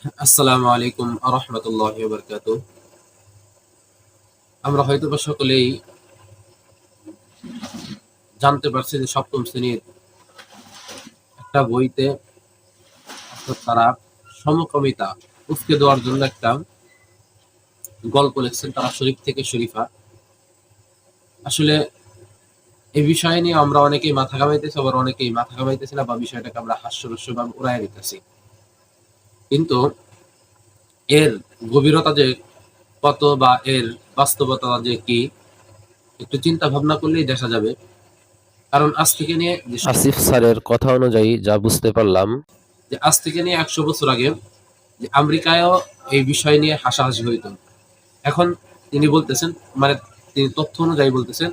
আসসালামু আলাইকুম আরহামতুল্লাহি ওয়া বারাকাতুহু। আমরা হয়তোবা সকলেই জানতে পারছি যে সপ্তম শ্রেণীর একটা বইতে অর্থাৎ তারা সমকামিতা উস্কে দেওয়ার জন্য একটা গল্প লিখছেন তারা শরীফ থেকে শরীফা। আসলে এই বিষয় নিয়ে আমরা অনেকেই মাথা ঘামাইতেছি, আবার অনেকেই মাথা ঘামাইতেছি না, বা বিষয়টাকে আমরা হাস্যরস্যভাবে উড়াইয়া দিতেছি। কিন্তু এর গভীরতা যে কত, বা এর বাস্তবতা যে কি, একটু চিন্তা ভাবনা করলেই দেখা যাবে। কারণ আজ থেকে নিয়ে আসিফ স্যারের কথা অনুযায়ী যা বুঝতে পারলাম, আজ থেকে নিয়ে 100 বছর আগে যে আমেরিকায়ও এই বিষয় নিয়ে হাসাহাসি হইত। এখন তিনি বলতেছেন, মানে তিনি তথ্য অনুযায়ী বলতেছেন,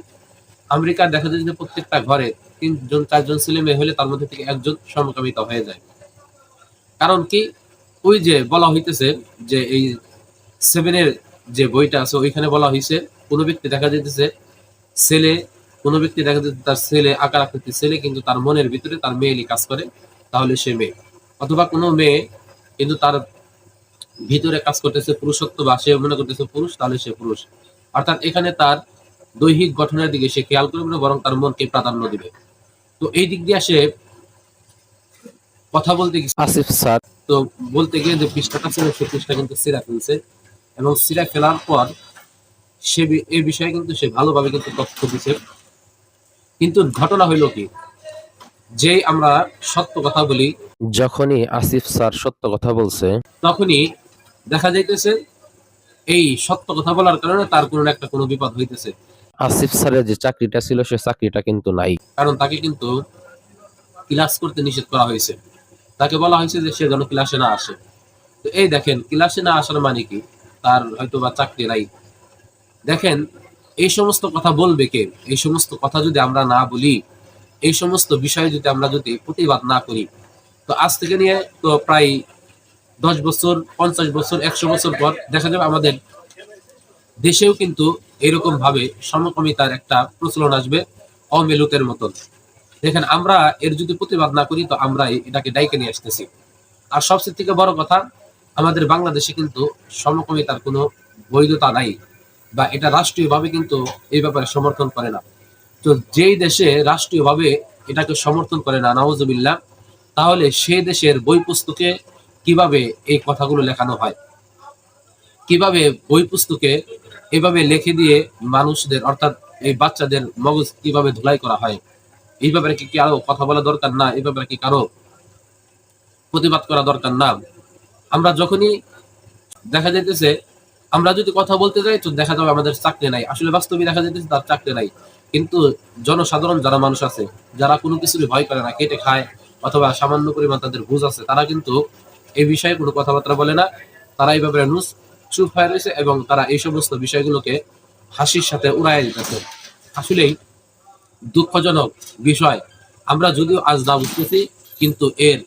আমেরিকার দেখা যায় যে প্রত্যেকটা ঘরে 3 জন 4 জন ছেলে মেয়ে হলে তার মধ্যে থেকে একজন সমকামিতা হয়ে যায়। কারণ কি, ওই যে বলা হইতেছে যে এই 7-এর যে বইটা আছে ওইখানে বলা হয়েছে কোনো ব্যক্তি দেখা যাইতেছে ছেলে, কোনো ব্যক্তি দেখা যাচ্ছে তার ছেলে আকার আকৃতির ছেলে, কিন্তু তার মনের ভিতরে তার মেয়েলি কাজ করে, তাহলে সে মেয়ে। অথবা কোনো মেয়ে কিন্তু তার ভিতরে কাজ করতেছে পুরুষত্ব, বা সে মনে করতেছে পুরুষ, তাহলে সে পুরুষ। অর্থাৎ এখানে তার দৈহিক গঠনের দিকে সে খেয়াল করবে না, বরং তার মনকে প্রাধান্য দিবে। তো এই দিক দিয়ে সে কথা বলতে গেছে। আসিফ স্যার তো বলতে গিয়ে যে পৃষ্ঠাটা ছিল সেই পৃষ্ঠা কিন্তু সিরা ফেলছে, এবং সিরা ফেলার পর এই বিষয়ে কিন্তু সে ভালোভাবে কিন্তু তথ্য দিছে। কিন্তু ঘটনা হইল কি, যে আমরা সত্য কথা বলি যখনই আসিফ স্যার সত্য কথা বলছে, তখনই দেখা যাইতেছে এই সত্য কথা বলার কারণে তার কোনো না একটা কোনো বিপদ হইতেছে। আসিফ স্যারের যে চাকরিটা ছিল সে চাকরিটা কিন্তু নাই। কারণ তাকে কিন্তু ক্লাস করতে নিষেধ করা হয়েছে। তাকে বলা হয়েছে যে সে যেন ক্লাসে না আসে। তো এই দেখেন, ক্লাসে না আসার মানে কি, তার হয়তো বা চাকরি নাই। দেখেন, এই সমস্ত কথা বলবে কে? এই সমস্ত কথা যদি আমরা না বলি, এই সমস্ত বিষয়ে যদি আমরা যদি প্রতিবাদ না করি, তো আজ থেকে নিয়ে তো প্রায় 10 বছর, 50 বছর, 100 বছর পর দেখা যাবে আমাদের দেশেও কিন্তু এরকম ভাবে সমকামিতার একটা প্রচলন আসবে, অমেলুতের মতন। দেখেন, আমরা এর যদি প্রতিবাদ না করি, তো আমরা এটাকে ডাইকে নিয়ে আসতেছি। আর সবচেয়ে থেকে বড় কথা, আমাদের বাংলাদেশে কিন্তু সমকামিতার কোনো বৈধতা নাই, বা এটা রাষ্ট্রীয়ভাবে কিন্তু এই ব্যাপারে সমর্থন করে না। তো যেই দেশে রাষ্ট্রীয়ভাবে এটাকে সমর্থন করে না, নাউজুবিল্লাহ, তাহলে সেই দেশের বই পুস্তকে কিভাবে এই কথাগুলো লেখানো হয়, কিভাবে বই পুস্তকে এভাবে লিখে দিয়ে মানুষদের, অর্থাৎ এই বাচ্চাদের মগজ কিভাবে ধুলাই করা হয়, এই ব্যাপারে কি আরো কথা বলা দরকার না? এই ব্যাপারে কি কারো প্রতিবাদ করা দরকার না? আমরা যখনই দেখা যাইতেছে, আমরা যদি কথা বলতে যাই, তো দেখা যাবে আমাদের চাকরি নাই। আসলে বাস্তবে দেখা যাইতেছে তার চাকরি নাই। কিন্তু জনসাধারণ যারা মানুষ আছে, যারা কোনো কিছুর ভয় করে না, কেটে খায়, অথবা সামান্য পরিমাণ তাদের বুঝ আছে, তারা কিন্তু এই বিষয়ে কোনো কথাবার্তা বলে না। তারা এই ব্যাপারে চুপ হয়ে রয়েছে, এবং তারা এই সমস্ত বিষয়গুলোকে হাসির সাথে উড়াইয়া দিতেছে। আসলেই দুঃখজনক বিষয়। আমরা যদিও আজ না বুঝতেছি, কিন্তু এর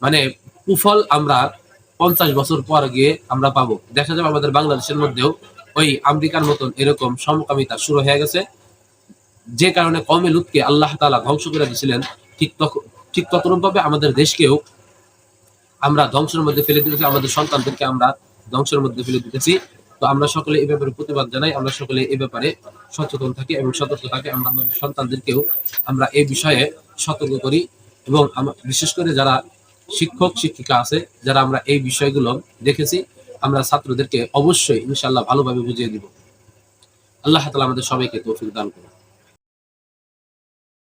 মানে কুফল আমরা 50 বছর পর গিয়ে আমরা পাবো। দেখা যাবে আমাদের বাংলাদেশের মধ্যেও ওই আমেরিকার মতন এরকম সমকামিতা শুরু হয়ে গেছে, যে কারণে কওমে লুতকে আল্লাহ তাআলা ধ্বংস করে দিয়েছিলেন। ঠিক ততরূপ ভাবে আমাদের দেশকেও আমরা ধ্বংসের মধ্যে ফেলে দিতেছি, আমাদের সন্তানদেরকে আমরা ধ্বংসের মধ্যে ফেলে দিতেছি। তো আমরা সকলে এই ব্যাপারে প্রতিবাদ জানাই, আমরা সকলে এই ব্যাপারে সচেতন থাকি এবং সতর্ক থাকি। আমরা আমাদের সন্তানদেরকেও আমরা এই বিষয়ে সতর্ক করি, এবং বিশেষ করে যারা শিক্ষক শিক্ষিকা আছে, যারা আমরা এই বিষয়গুলো দেখেছি, আমরা ছাত্রদেরকে অবশ্যই ইনশাআল্লাহ ভালোভাবে বুঝিয়ে দিব। আল্লাহ তাআলা আমাদের সবাইকে তৌফিক দান করুন।